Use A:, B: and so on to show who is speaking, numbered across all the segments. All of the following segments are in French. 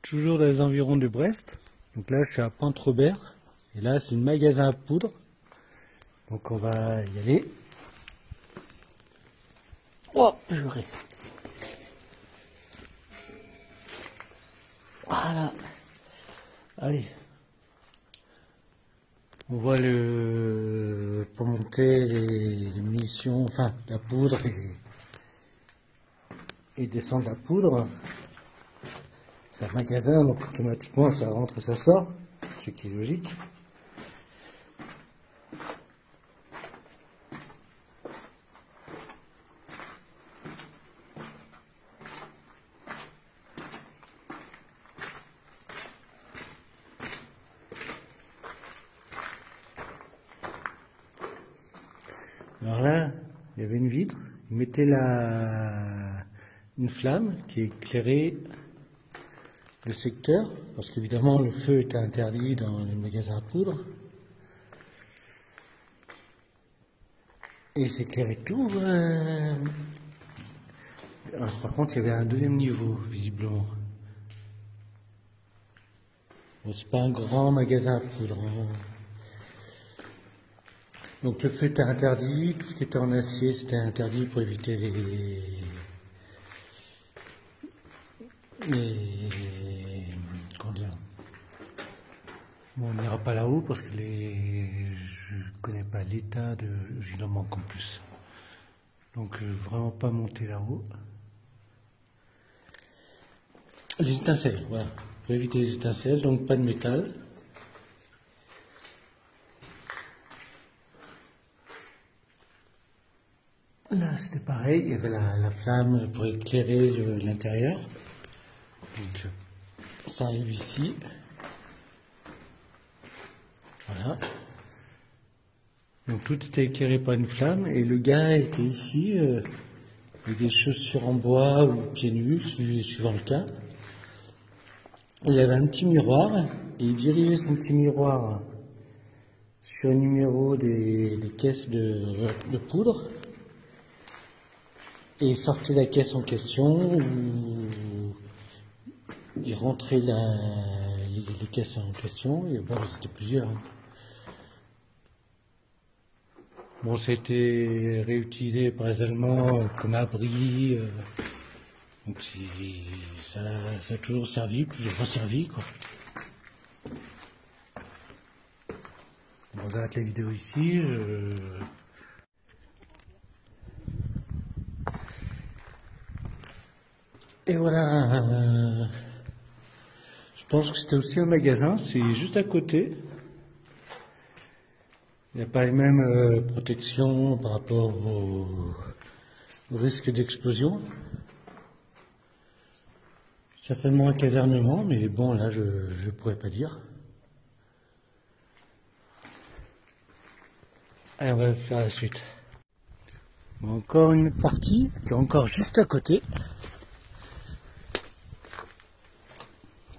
A: Toujours dans les environs de Brest. Donc là, je suis à Pointe-Robert. Et là, c'est le magasin à poudre. Donc on va y aller. Oh, purée. Voilà. Allez. On voit pour monter les munitions, enfin la poudre et descendre la poudre. C'est un magasin, donc automatiquement ça rentre et ça sort, ce qui est logique. Alors là, il y avait une vitre, ils mettaient une flamme qui éclairait le secteur, parce qu'évidemment le feu était interdit dans les magasins à poudre. Et s'éclairait tout. Alors, par contre, il y avait un deuxième niveau, visiblement. Bon, c'est pas un grand magasin à poudre. Donc le feu était interdit, tout ce qui était en acier c'était interdit pour éviter comment dire. Bon, on n'ira pas là-haut parce que je connais pas l'état il en manque en plus. Donc vraiment pas monter là-haut. Les étincelles, voilà. Pour éviter les étincelles, donc pas de métal. Là, c'était pareil, il y avait la flamme pour éclairer l'intérieur. Donc, ça arrive ici. Voilà. Donc, tout était éclairé par une flamme. Et le gars était ici, avec des chaussures en bois ou pieds nus, suivant le cas. Il avait un petit miroir, et il dirigeait son petit miroir sur le numéro des caisses de poudre. Et il sortait la caisse en question, ou il rentrait les caisses en question, et bon, c'était plusieurs. Bon, ça a été réutilisé par les Allemands comme abri, donc ça a toujours servi, toujours resservi, quoi. Bon, j'arrête la vidéo ici. Et voilà, je pense que c'était aussi un magasin, c'est juste à côté. Il n'y a pas les mêmes protections par rapport au risque d'explosion. Certainement un casernement, mais bon, là, je ne pourrais pas dire. Allez, on va faire la suite. Bon, encore une partie qui est encore juste à côté.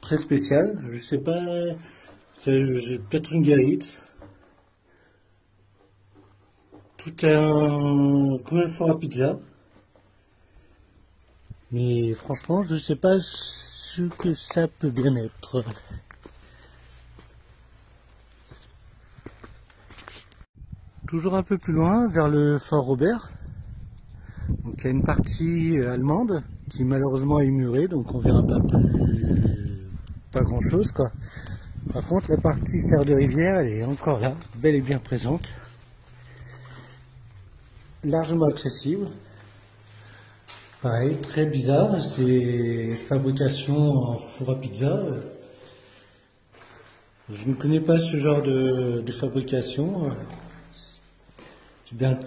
A: Très spécial, je sais pas, c'est peut-être une guérite. Tout est comme un four à pizza. Mais franchement, je sais pas ce que ça peut bien être. Toujours un peu plus loin, vers le fort Robert. Donc il y a une partie allemande qui malheureusement est murée, donc on verra pas grand chose, quoi. Par contre, la partie serre de rivière, elle est encore là, bel et bien présente. Largement accessible. Pareil, très bizarre, c'est fabrication en four à pizza. Je ne connais pas ce genre de fabrication. C'est bien le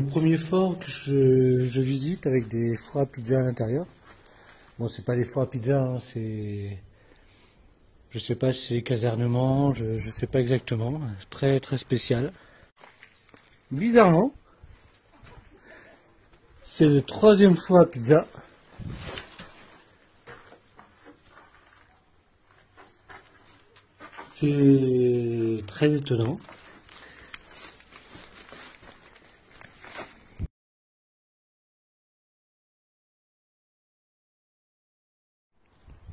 A: premier fort que je visite avec des fours à pizza à l'intérieur. Bon, c'est pas des fours à pizza, hein, je sais pas si c'est casernement, je sais pas exactement. Très très spécial. Bizarrement, c'est le troisième four à pizza. C'est très étonnant.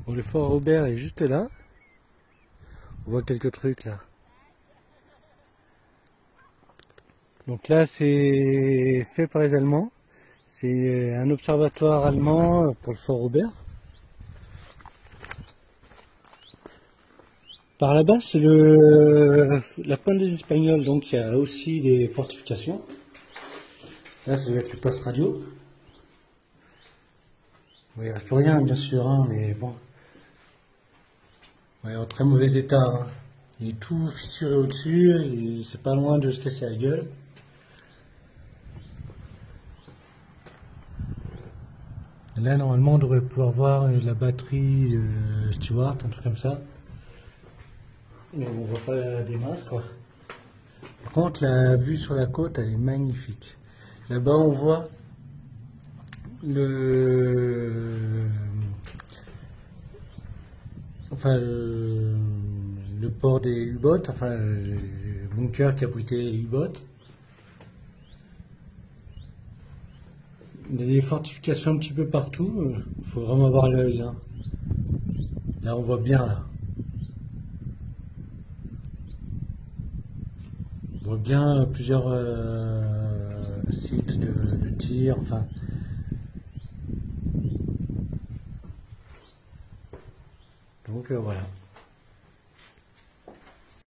A: Bon, le fort Robert est juste là. On voit quelques trucs là. Donc là, c'est fait par les Allemands. C'est un observatoire allemand pour le fort Robert. Par là-bas, c'est la pointe des Espagnols, donc il y a aussi des fortifications. Là, ça va être le poste radio. Bon, il ne reste plus rien, bien sûr, hein, mais bon. Ouais, en très mauvais état. Hein. Il est tout fissuré au-dessus, et c'est pas loin de se casser la gueule. Là, normalement, on devrait pouvoir voir la batterie Stewart, un truc comme ça. Mais on voit pas des masses, quoi. Par contre, la vue sur la côte, elle est magnifique. Là-bas, on voit le port des U-boats, enfin, le bunker qui abritait les U-boats. Il y a des fortifications un petit peu partout. Il faut vraiment avoir l'œil. Hein. Là, on voit bien, là. On voit bien plusieurs sites de tir, enfin. Donc voilà.